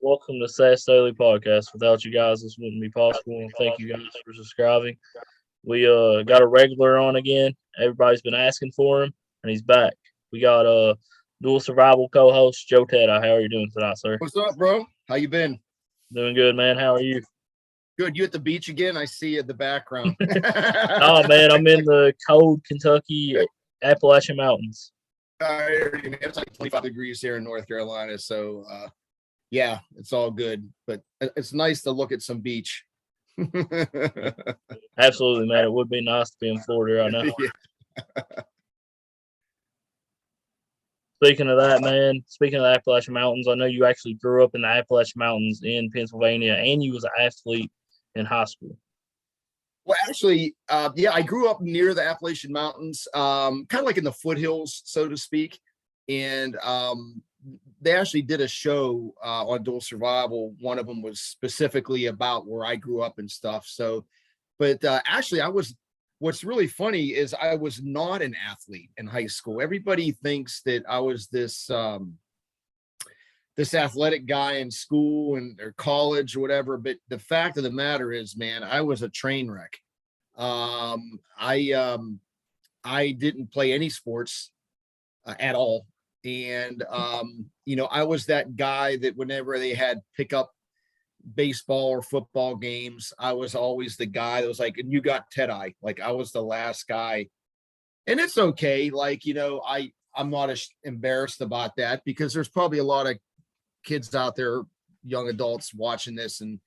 Welcome to SAS Daily Podcast. Without you guys, this wouldn't be possible. And thank you guys for subscribing. We got a regular on again. Everybody's been asking for him, and he's back. We got dual survival co-host Joe Teti. How are you doing tonight, sir? What's up, bro? How you been? Doing good, man. How are you? Good. You at the beach again? I see you at the background. Oh man, I'm in the cold Kentucky Appalachian Mountains. It's like 25 degrees here in North Carolina, so yeah, it's all good. But it's nice to look at some beach. Absolutely, man. It would be nice to be in Florida right now. Yeah. Speaking of that, man, speaking of the Appalachian Mountains, I know you actually grew up in the Appalachian Mountains in Pennsylvania, and you was an athlete in high school. Well, actually, yeah, I grew up near the Appalachian Mountains, kind of like in the foothills, so to speak. And they actually did a show on dual survival. One of them was specifically about where I grew up and stuff. So, but actually, what's really funny is I was not an athlete in high school. Everybody thinks that I was this athletic guy in school or college or whatever. But the fact of the matter is, man, I was a train wreck. I didn't play any sports at all. And, I was that guy that whenever they had pickup baseball or football games, I was always the guy that was like, and you got Teti. Like I was the last guy. And it's okay. Like, I'm not embarrassed about that because there's probably a lot of kids out there, young adults watching this and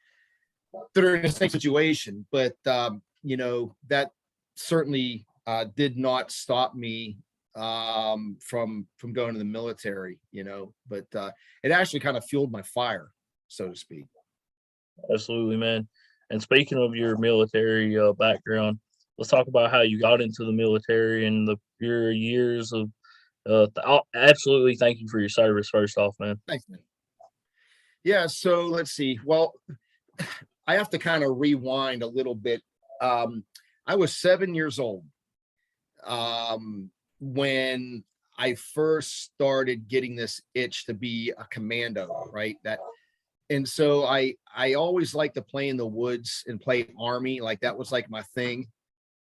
they're in the same situation. But, that certainly did not stop me from going to the military, but it actually kind of fueled my fire, so to speak. Absolutely, man. And speaking of your military background, let's talk about how you got into the military and your years of. Absolutely, thank you for your service. First off, man. Thanks, man. Yeah, so let's see. Well, I have to kind of rewind a little bit. I was 7 years old when I first started getting this itch to be a commando, right? And so I always liked to play in the woods and play army. Like that was like my thing.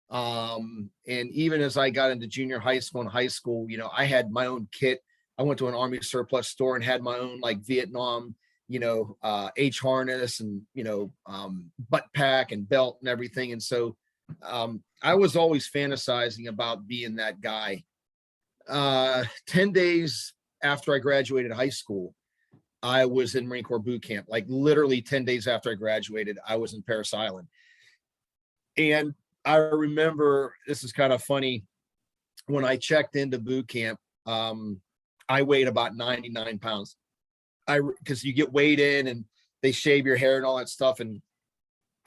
And even as I got into junior high school and high school, I had my own kit. I went to an army surplus store and had my own like Vietnam, H harness and, butt pack and belt and everything. And so I was always fantasizing about being that guy. 10 days after I graduated high school, I was in Marine Corps boot camp. Like literally 10 days after I graduated, I was in Parris Island. And I remember, this is kind of funny, when I checked into boot camp, I weighed about 99 pounds. Because you get weighed in and they shave your hair and all that stuff. And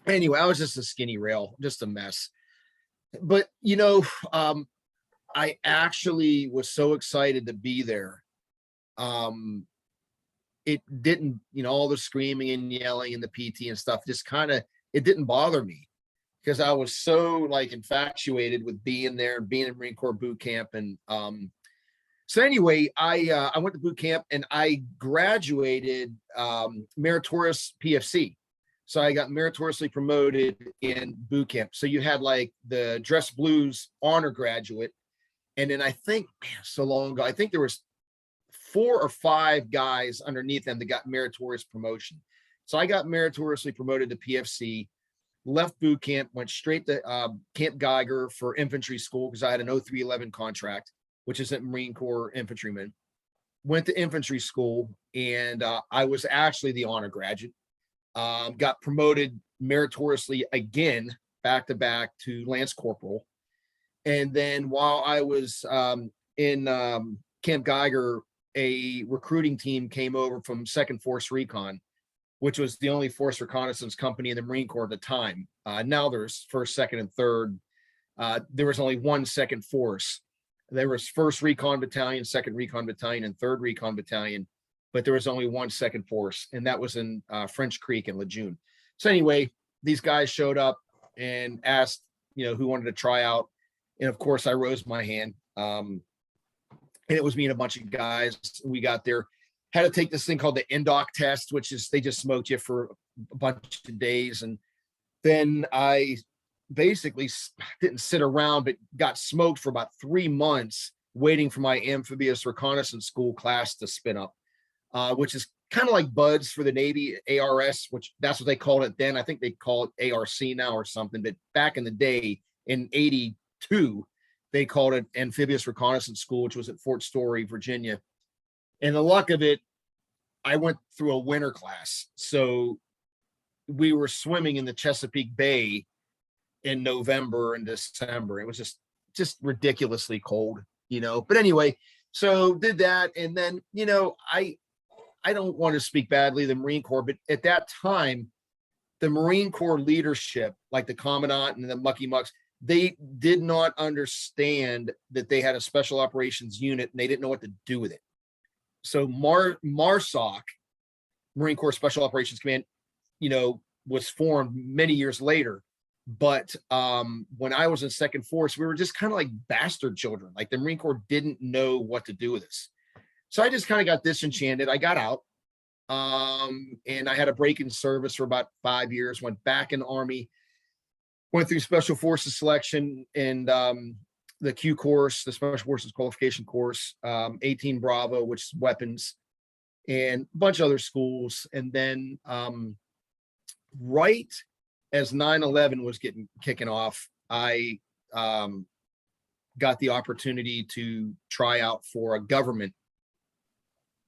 anyway, I was just a skinny rail, just a mess. But, I actually was so excited to be there. It didn't, all the screaming and yelling and the PT and stuff, just it didn't bother me because I was so like infatuated with being there and being in Marine Corps boot camp. And so anyway, I went to boot camp and I graduated meritorious PFC. So I got meritoriously promoted in boot camp. So you had like the dress blues honor graduate. And then I think, man, so long ago, I think there was 4 or 5 guys underneath them that got meritorious promotion. So I got meritoriously promoted to PFC, left boot camp, went straight to Camp Geiger for infantry school because I had an 0311 contract, which is a Marine Corps infantryman. Went to infantry school and I was actually the honor graduate. Got promoted meritoriously again, back to back to Lance Corporal. And then while I was in Camp Geiger, a recruiting team came over from 2nd Force Recon, which was the only force reconnaissance company in the Marine Corps at the time. Now there's 1st, 2nd, and 3rd. There was only one 2nd Force. There was 1st Recon Battalion, 2nd Recon Battalion, and 3rd Recon Battalion, but there was only one 2nd Force, and that was in French Creek in Lejeune. So anyway, these guys showed up and asked, who wanted to try out. And of course, I rose my hand. And it was me and a bunch of guys. We got there, had to take this thing called the NDOC test, which is they just smoked you for a bunch of days. And then I basically didn't sit around, but got smoked for about 3 months waiting for my amphibious reconnaissance school class to spin up, which is kind of like BUDS for the Navy, ARS, which that's what they called it then. I think they call it ARC now or something. But back in the day, in 82, they called it Amphibious Reconnaissance School, which was at Fort Story, Virginia. And the luck of it, I went through a winter class. So we were swimming in the Chesapeake Bay in November and December. It was just ridiculously cold, But anyway, so did that. And then, I don't want to speak badly of the Marine Corps, but at that time, the Marine Corps leadership, like the commandant and the mucky mucks, they did not understand that they had a special operations unit and they didn't know what to do with it. So MARSOC, Marine Corps Special Operations Command, was formed many years later. But when I was in Second Force, we were just kind of like bastard children. Like the Marine Corps didn't know what to do with us. So I just kind of got disenchanted. I got out and I had a break in service for about 5 years, went back in the Army, went through Special Forces selection and the Q course, the Special Forces qualification course, 18 Bravo, which is weapons, and a bunch of other schools. And then right as 9/11 was kicking off, I got the opportunity to try out for a government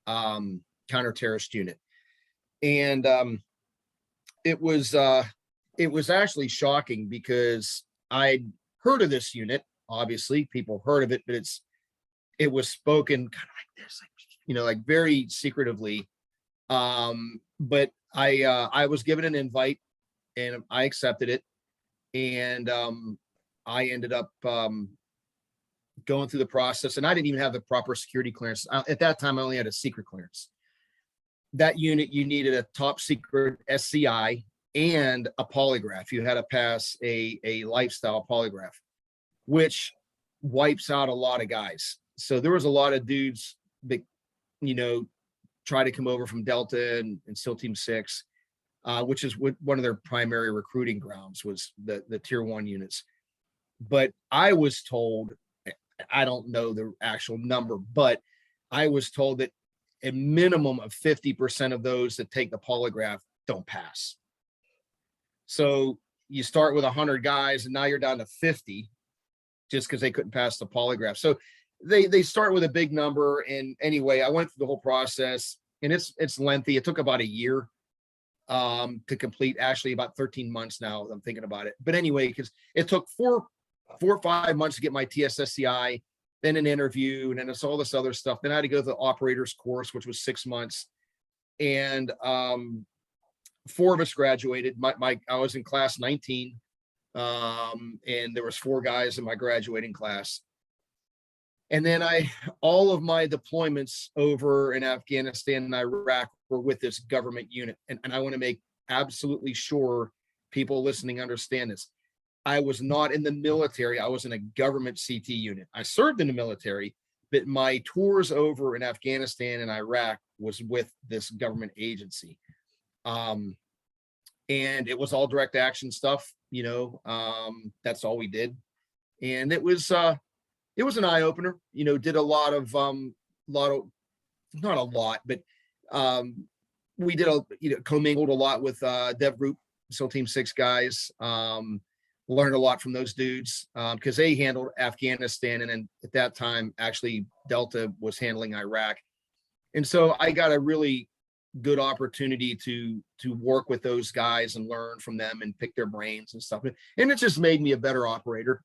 counter-terrorist unit. And it was actually shocking because I'd heard of this unit. Obviously, people heard of it, but it was spoken kind of like this, like very secretively. But I was given an invite and I accepted it. And I ended up going through the process, and I didn't even have the proper security clearance. At that time, I only had a secret clearance. That unit, you needed a top secret SCI and a polygraph. You had to pass a lifestyle polygraph, which wipes out a lot of guys. So there was a lot of dudes that, try to come over from Delta and SEAL Team 6, which is one of their primary recruiting grounds was the Tier 1 units. But I was told, I don't know the actual number, but I was told that a minimum of 50% of those that take the polygraph don't pass. So you start with 100 guys and now you're down to 50 just because they couldn't pass the polygraph. So they start with a big number. And anyway, I went through the whole process, and it's lengthy. It took about a year to complete, actually about 13 months now. I'm thinking about it. But anyway, because it took four or 5 months to get my TSSCI, then an interview, and then it's all this other stuff. Then I had to go to the operators course, which was 6 months. And 4 of us graduated. I was in class 19. And there was 4 guys in my graduating class. And then all of my deployments over in Afghanistan and Iraq were with this government unit. And I want to make absolutely sure people listening understand this. I was not in the military. I was in a government CT unit. I served in the military, but my tours over in Afghanistan and Iraq was with this government agency. And it was all direct action stuff, that's all we did. And it was an eye opener, did a lot of, not a lot, but we did commingled a lot with Dev Group, SEAL Team 6 guys, learned a lot from those dudes because they handled Afghanistan. And then at that time, actually Delta was handling Iraq. And so I got a really good opportunity to work with those guys and learn from them and pick their brains and stuff. And it just made me a better operator,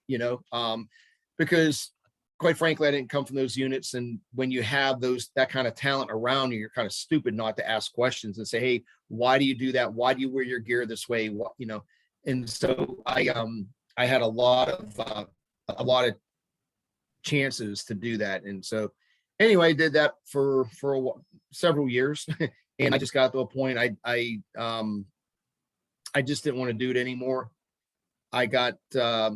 because quite frankly, I didn't come from those units. And when you have that kind of talent around you, you're kind of stupid not to ask questions and say, hey, why do you do that? Why do you wear your gear this way? And so I had a lot of chances to do that. And so anyway, I did that for several years. And I just got to a point I just didn't want to do it anymore. I got I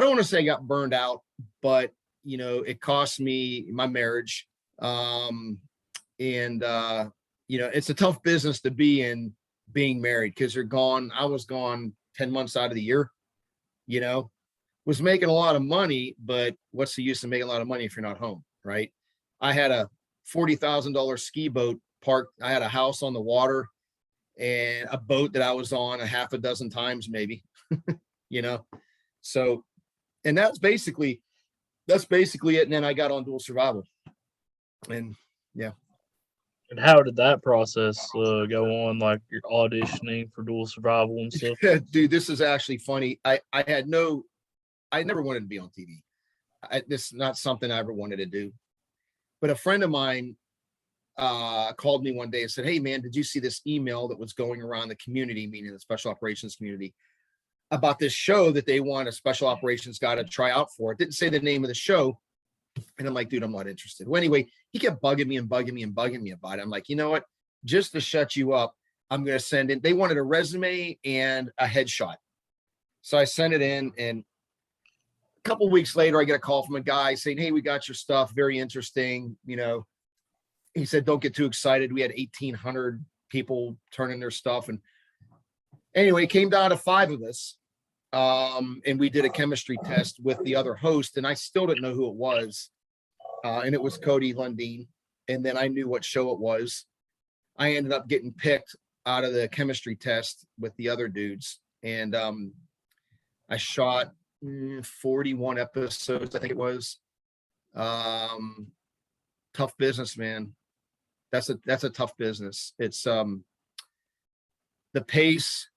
don't want to say I got burned out, but it cost me my marriage. And it's a tough business to be in, being married, because you're gone. I was gone 10 months out of the year, was making a lot of money, but what's the use of making a lot of money if you're not home, right? I had a $40,000 ski boat parked. I had a house on the water and a boat that I was on a half a dozen times, maybe, so, and that's basically it. And then I got on Dual Survival, and yeah. And how did that process go on? Like you're auditioning for Dual Survival and stuff. Dude, this is actually funny. I never wanted to be on TV. This is not something I ever wanted to do. But a friend of mine called me one day and said, "Hey man, did you see this email that was going around the community, meaning the special operations community, about this show that they want a special operations guy to try out for?" It didn't say the name of the show. And I'm like, dude, I'm not interested. Well, anyway, he kept bugging me about it. I'm like, you know what? Just to shut you up, I'm going to send in. They wanted a resume and a headshot. So I sent it in, and a couple of weeks later, I get a call from a guy saying, "Hey, we got your stuff. Very interesting." He said, "Don't get too excited. We had 1,800 people turn in their stuff." And anyway, it came down to 5 of us. And we did a chemistry test with the other host, and I still didn't know who it was. And it was Cody Lundeen. And then I knew what show it was. I ended up getting picked out of the chemistry test with the other dudes. And I shot 41 episodes, I think it was. Tough business, man. That's a tough business. It's the pace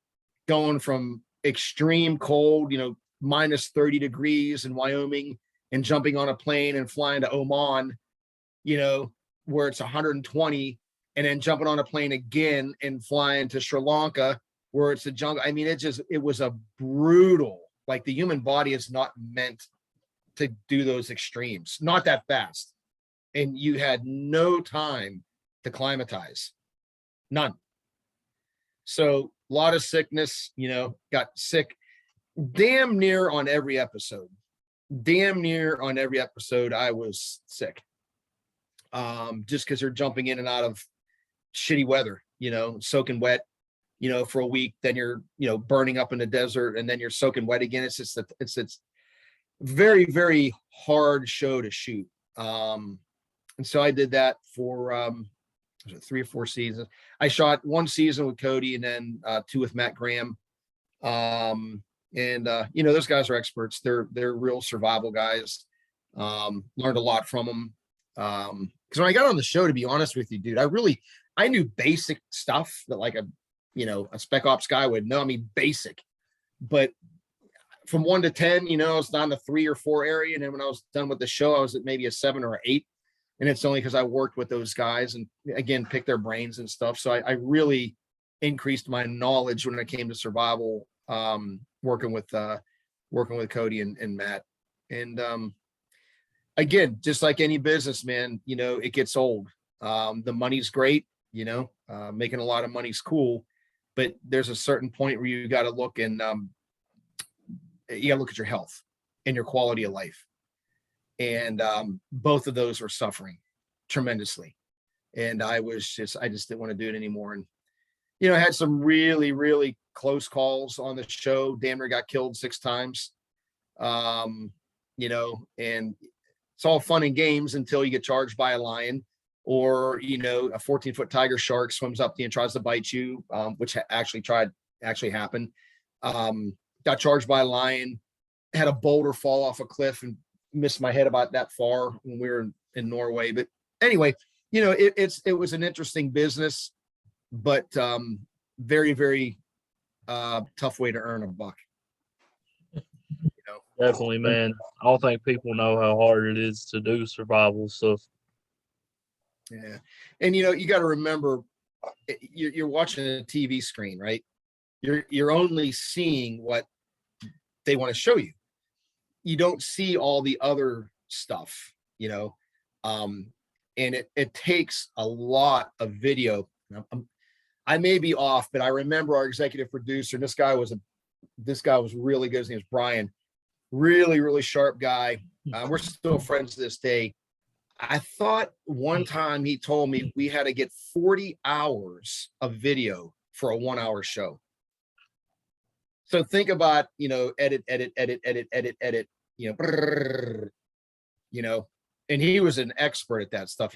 going from extreme cold, minus 30 degrees in Wyoming, and jumping on a plane and flying to Oman, where it's 120, and then jumping on a plane again and flying to Sri Lanka, where it's a jungle. I mean, it was a brutal, like the human body is not meant to do those extremes, not that fast. And you had no time to climatize, none. So a lot of sickness, got sick damn near on every episode. I was sick. Just because you're jumping in and out of shitty weather, soaking wet, for a week, then you're, burning up in the desert, and then you're soaking wet again. It's just, it's very, very hard show to shoot. And so I did that for 3 or 4 seasons. I shot 1 season with Cody, and then 2 with Matt Graham. Those guys are experts. They're real survival guys. Learned a lot from them. Because when I got on the show, to be honest with you, dude, I knew basic stuff that like a spec ops guy would know. I mean, basic, but from 1 to 10, it's down to 3 or 4 area. And then when I was done with the show, I was at maybe a 7 or 8. And it's only because I worked with those guys and again, picked their brains and stuff. So I really increased my knowledge when it came to survival, working with Cody and Matt. And again, just like any business, man, it gets old. The money's great, making a lot of money's cool, but there's a certain point where you got to look, and you got to look at your health and your quality of life. And both of those were suffering tremendously. And I just didn't want to do it anymore. And, I had some really, really close calls on the show. Damn near got killed 6 times. And it's all fun and games until you get charged by a lion, or, a 14-foot tiger shark swims up to you and tries to bite you, which actually happened. Got charged by a lion, had a boulder fall off a cliff and missed my head about that far when we were in Norway. But anyway, it was an interesting business, but very, very tough way to earn a buck. Definitely, man. I don't think people know how hard it is to do survival stuff. Yeah. And you got to remember, you're watching a TV screen, right? You're only seeing what they want to show you. You don't see all the other stuff, and it takes a lot of video. I may be off, but I remember our executive producer, this guy was really good. His name was Brian, really, really sharp guy. We're still friends to this day. I thought one time he told me we had to get 40 hours of video for a 1 hour show. So think about, edit, edit, edit, edit, edit, edit, brrr, and he was an expert at that stuff.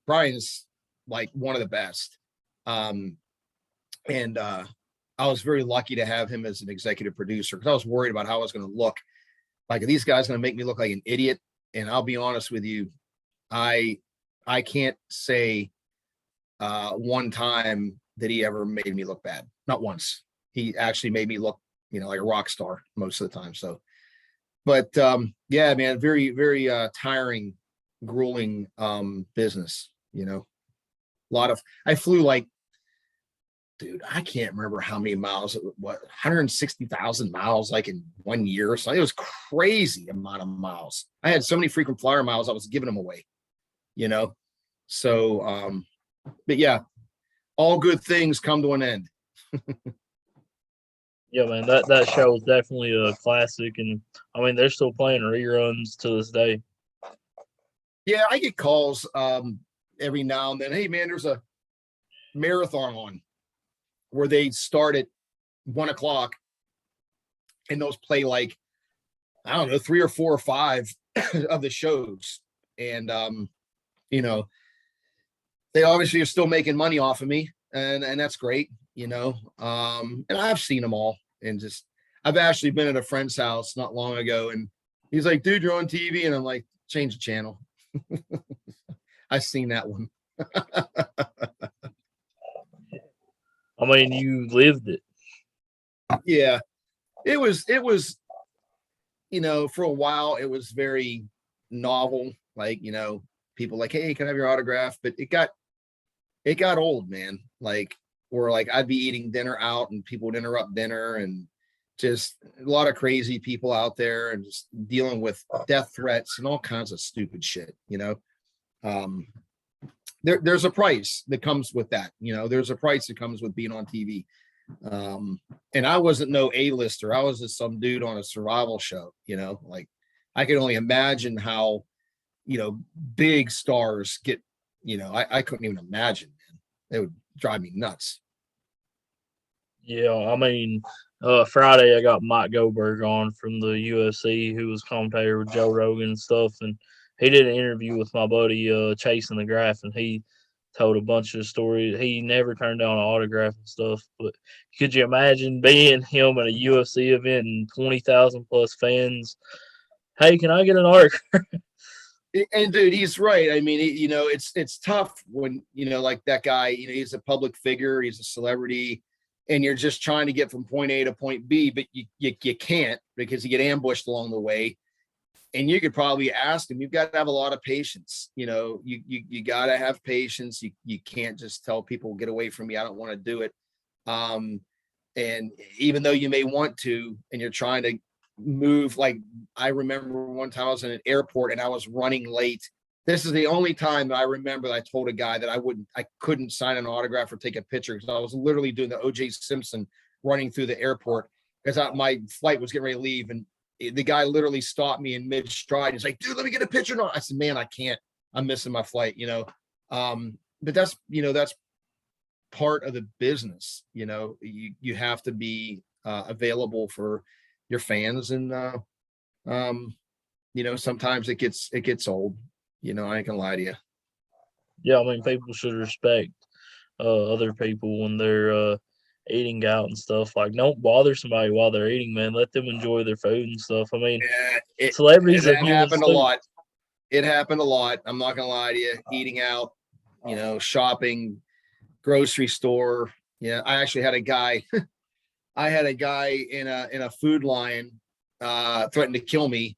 Brian's like one of the best. And I was very lucky to have him as an executive producer because I was worried about how I was going to look. Like, are these guys going to make me look like an idiot? And I'll be honest with you, I can't say one time that he ever made me look bad. Not once. He actually made me look, like a rock star most of the time. So, but yeah, man, very, very tiring, grueling business. I flew like, dude, I can't remember how many miles, 160,000 miles like in 1 year or something. It was crazy amount of miles. I had so many frequent flyer miles, I was giving them away, So, but yeah, all good things come to an end. Yeah, man, that show is definitely a classic, and I mean they're still playing reruns to this day. Yeah, I get calls every now and then. Hey, man, there's a marathon on where they start at 1:00 and those play like, I don't know, 3 or 4 or 5 of the shows. And, they obviously are still making money off of me, and that's great, and I've seen them all, and I've actually been at a friend's house not long ago, and he's like, dude, you're on TV. And I'm like, change the channel. I've seen that one. I mean, you lived it. Yeah, it was, for a while, it was very novel. Like, people like, hey, can I have your autograph? But it got old, man. Like, or like I'd be eating dinner out and people would interrupt dinner, and just a lot of crazy people out there and just dealing with death threats and all kinds of stupid shit, there's a price that comes with that. There's a price that comes with being on TV. And I wasn't no A-lister. I was just some dude on a survival show, like I could only imagine how, big stars get, I couldn't even imagine, man. It would drive me nuts. Yeah, I mean, Friday I got Mike Goldberg on from the UFC, who was commentator with Joe Rogan and stuff, and he did an interview with my buddy Chasing the Graph, and he told a bunch of stories. He never turned down an autograph and stuff, but could you imagine being him at a UFC event and 20,000 plus fans? Hey, can I get an autograph? And dude, he's right. I mean, it's tough when, like that guy, he's a public figure, he's a celebrity, and you're just trying to get from point A to point B, but you can't, because you get ambushed along the way. And you could probably ask him, you've got to have a lot of patience. You got to have patience. You can't just tell people, get away from me, I don't want to do it. And even though you may want to, and you're trying to move, like I remember one time I was in an airport and I was running late. This is the only time that I remember that I told a guy that I couldn't sign an autograph or take a picture, because I was literally doing the O.J. Simpson running through the airport, because my flight was getting ready to leave, and the guy literally stopped me in mid stride. He's like, dude, let me get a picture. No, I said, man, I can't. I'm missing my flight, but that's part of the business. You have to be available for your fans, and sometimes it gets old. I ain't gonna lie to you. Yeah, I mean, people should respect other people when they're eating out and stuff. Like, don't bother somebody while they're eating, man. Let them enjoy their food and stuff. I mean, celebrities are humans happened a too. lot. It happened a lot. I'm not gonna lie to you. Eating out, shopping, grocery store. Yeah, I actually had a guy. I had a guy in a food line threatened to kill me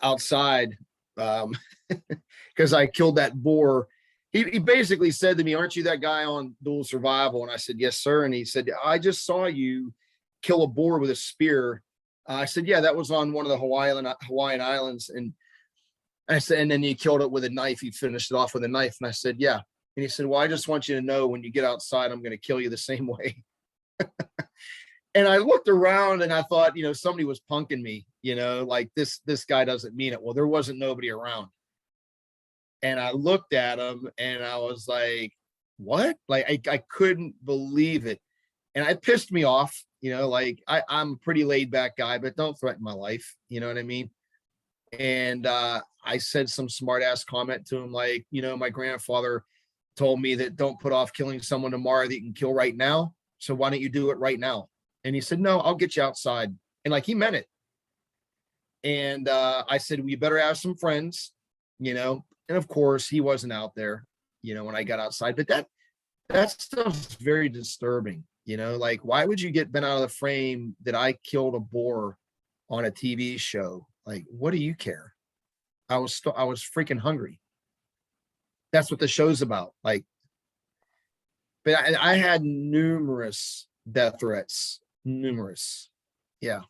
outside because I killed that boar. He basically said to me, aren't you that guy on Dual Survival? And I said, yes, sir. And he said, I just saw you kill a boar with a spear. I said, yeah, that was on one of the Hawaiian Islands. And I said, and then you killed it with a knife. You finished it off with a knife. And I said, yeah. And he said, well, I just want you to know, when you get outside, I'm going to kill you the same way. And I looked around and I thought, somebody was punking me, like this guy doesn't mean it. Well, there wasn't nobody around. And I looked at him and I was like, what? Like, I couldn't believe it. And it pissed me off, like I'm a pretty laid back guy, but don't threaten my life. You know what I mean? And I said some smart ass comment to him, like, my grandfather told me that don't put off killing someone tomorrow that you can kill right now. So why don't you do it right now? And he said, no, I'll get you outside. And like, he meant it. And I said, well, you better have some friends, and of course he wasn't out there, when I got outside. But that stuff's very disturbing, like, why would you get bent out of the frame that I killed a boar on a TV show? Like, what do you care? I was freaking hungry. That's what the show's about. Like, but I had numerous death threats, numerous. Yeah,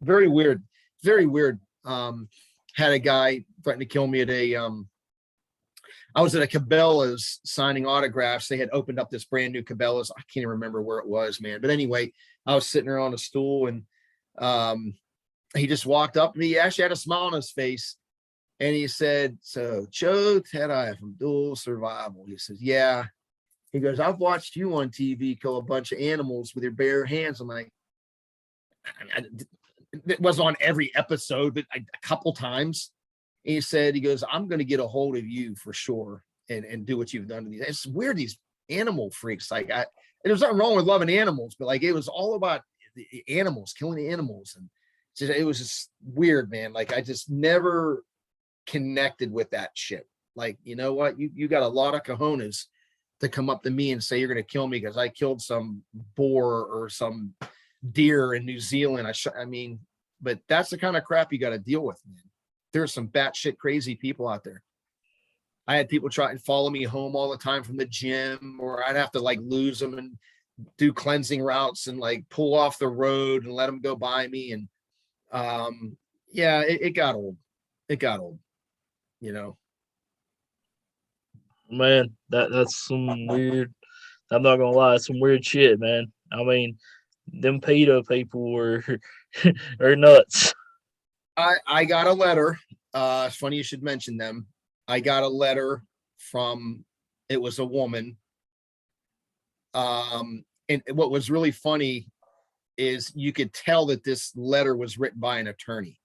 very weird, very weird. Had a guy threaten to kill me at I was at a Cabela's signing autographs. They had opened up this brand new Cabela's. I can't even remember where it was, man. But anyway, I was sitting there on a stool, and he just walked up to me. He actually had a smile on his face. And he said, so Joe Teti from Dual Survival. He says, yeah. He goes, I've watched you on TV kill a bunch of animals with your bare hands. I'm like, it was on every episode, but a couple times. And he goes, I'm going to get a hold of you for sure and do what you've done to these. It's weird, these animal freaks. Like, there's nothing wrong with loving animals, but like, it was all about the animals, killing the animals. And it was just weird, man. Like, I just never connected with that shit. Like, you know what? You got a lot of cojones to come up to me and say you're going to kill me because I killed some boar or some deer in New Zealand. I mean, but that's the kind of crap you got to deal with, man. There's some batshit crazy people out there. I had people try and follow me home all the time from the gym, or I'd have to like lose them and do cleansing routes and like pull off the road and let them go by me. And yeah, it got old. It got old, Man, that's some weird. I'm not gonna lie, it's some weird shit, man. I mean, them PETA people were are nuts. I got a letter. It's funny you should mention them. I got a letter from, it was a woman. And what was really funny is you could tell that this letter was written by an attorney,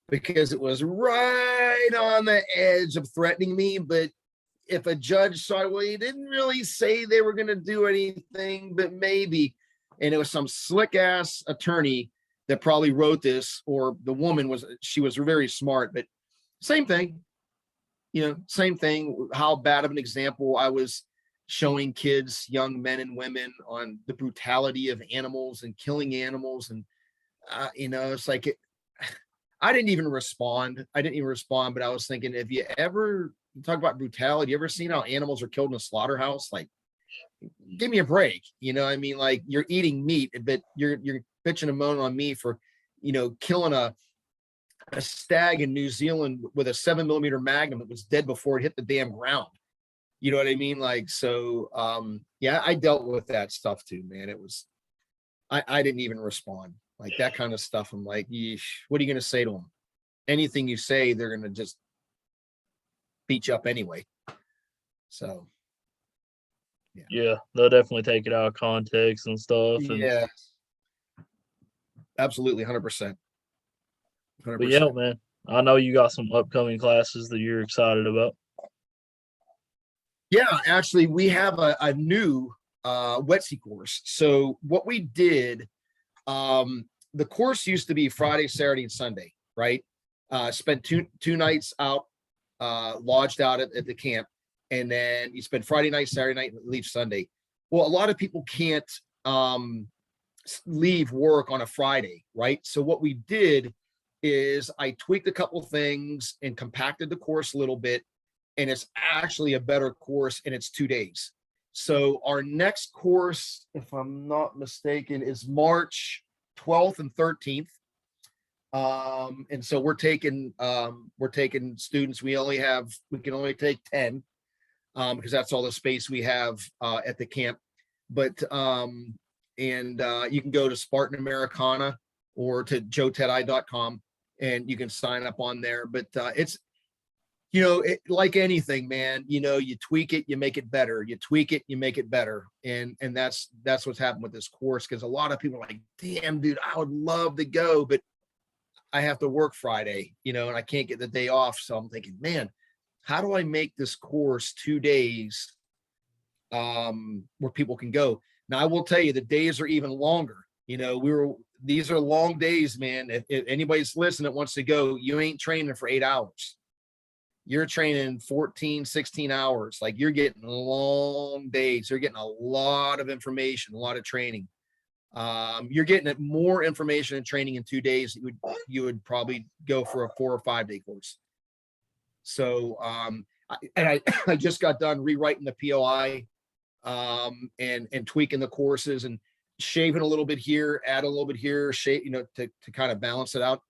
because it was right on the edge of threatening me. But if a judge saw, well, he didn't really say they were going to do anything, but maybe. And it was some slick ass attorney that probably wrote this, or the woman she was very smart, but same thing, same thing. How bad of an example I was showing kids, young men and women, on the brutality of animals and killing animals. And, it's like, I didn't even respond. But I was thinking, if you ever talk about brutality, you ever seen how animals are killed in a slaughterhouse? Like, give me a break. I mean, like, you're eating meat, but you're bitching and moaning on me for, killing a stag in New Zealand with a 7mm Magnum that was dead before it hit the damn ground. You know what I mean? Like, so, yeah, I dealt with that stuff too, man. It was, I didn't even respond. Like, that kind of stuff. I'm like, yeesh, what are you going to say to them? Anything you say, they're going to just beat you up anyway. So, Yeah, they'll definitely take it out of context and stuff. And yeah, absolutely, 100%. but yeah, man, I know you got some upcoming classes that you're excited about. Yeah, actually, we have a new WETC course. So what we did, the course used to be Friday, Saturday, and Sunday, right? Spent two nights out, lodged out at the camp, and then you spend Friday night, Saturday night, and leave Sunday. Well, a lot of people can't leave work on a Friday, right? So what we did is I tweaked a couple things and compacted the course a little bit, and it's actually a better course, and it's 2 days. So our next course, if I'm not mistaken, is March 12th and 13th. And so we're taking students. We can only take 10, because that's all the space we have at the camp. But you can go to Spartan Americana or to joeteti.com, and you can sign up on there. But Like anything, man, you tweak it, you make it better. You tweak it, you make it better. And that's what's happened with this course. Cause a lot of people are like, damn, dude, I would love to go, but I have to work Friday, and I can't get the day off. So I'm thinking, man, how do I make this course 2 days where people can go? Now I will tell you the days are even longer. These are long days, man. If anybody's listening that wants to go, you ain't training for 8 hours. You're training 14, 16 hours. Like, you're getting long days. You're getting a lot of information, a lot of training. You're getting more information and training in 2 days. You would probably go for a 4 or 5 day course. So, I just got done rewriting the POI, and tweaking the courses and shaving a little bit here, add a little bit here, shave, to kind of balance it out.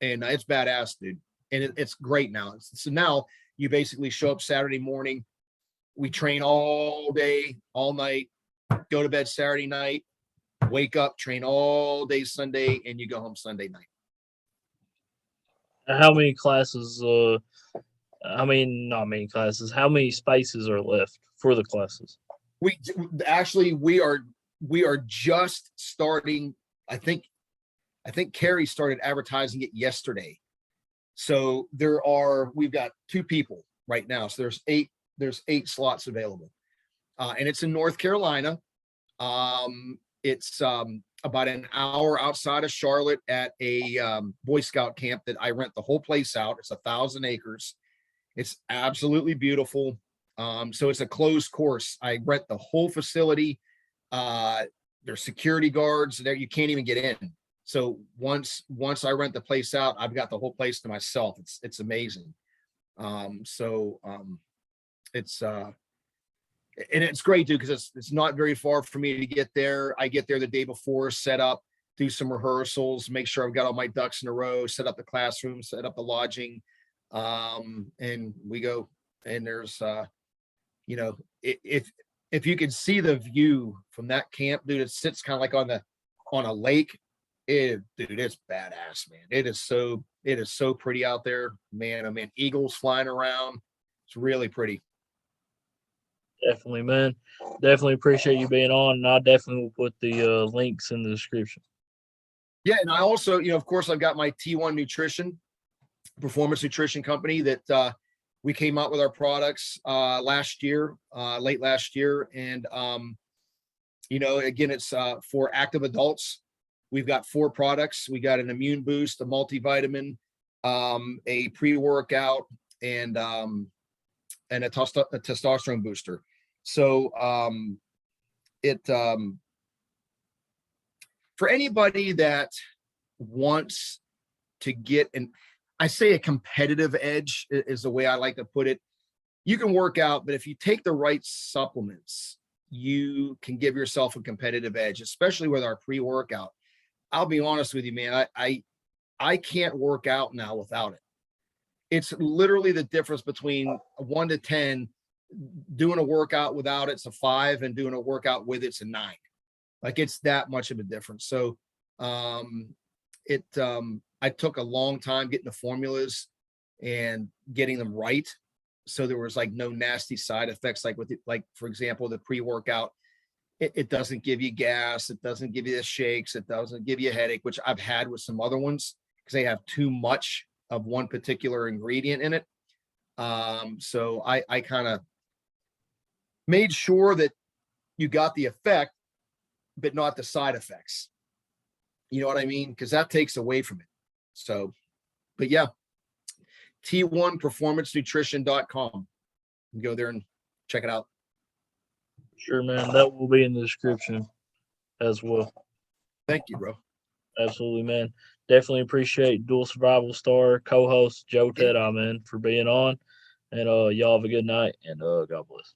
And it's badass, dude. And it's great now. So now you basically show up Saturday morning. We train all day, all night, go to bed Saturday night, wake up, train all day Sunday, and you go home Sunday night. How many classes? Not many classes. How many spaces are left for the classes? We are just starting. I think Carrie started advertising it yesterday. So we've got 2 people right now. So there's 8 slots available. And it's in North Carolina. It's about an hour outside of Charlotte at a Boy Scout camp that I rent the whole place out. It's 1,000 acres. It's absolutely beautiful. So it's a closed course. I rent the whole facility. There's security guards there. You can't even get in. So once I rent the place out, I've got the whole place to myself. It's amazing. It's and it's great, dude, because it's not very far for me to get there. I get there the day before, set up, do some rehearsals, make sure I've got all my ducks in a row, set up the classroom, set up the lodging, and we go. And there's if you could see the view from that camp, dude, it sits kind of like on a lake. Dude, it's badass, man. It is so pretty out there, man. I mean, eagles flying around. It's really pretty. Definitely, man. Definitely appreciate you being on, and I definitely will put the links in the description. Yeah, and I also, of course, I've got my T1 Nutrition, performance nutrition company that we came out with our products last year, late last year, and again, it's for active adults. We've got 4 products. We got an immune boost, a multivitamin, a pre-workout, and a testosterone booster. So for anybody that wants to get I say a competitive edge is the way I like to put it. You can work out, but if you take the right supplements, you can give yourself a competitive edge, especially with our pre-workout. I'll be honest with you, man. I can't work out now without it. It's literally the difference between a 1 to 10. Doing a workout without it's a 5, and doing a workout with it's a 9. Like, it's that much of a difference. So I took a long time getting the formulas and getting them right, so there was like no nasty side effects, like for example, the pre-workout. It doesn't give you gas. It doesn't give you the shakes. It doesn't give you a headache, which I've had with some other ones because they have too much of one particular ingredient in it. So I kind of made sure that you got the effect, but not the side effects. You know what I mean? Because that takes away from it. So, but yeah, T1performancenutrition.com. You go there and check it out. Sure, man. That will be in the description as well. Thank you, bro. Absolutely, man. Definitely appreciate Dual Survival Star co-host Joe Teti, man, for being on. And y'all have a good night, and God bless.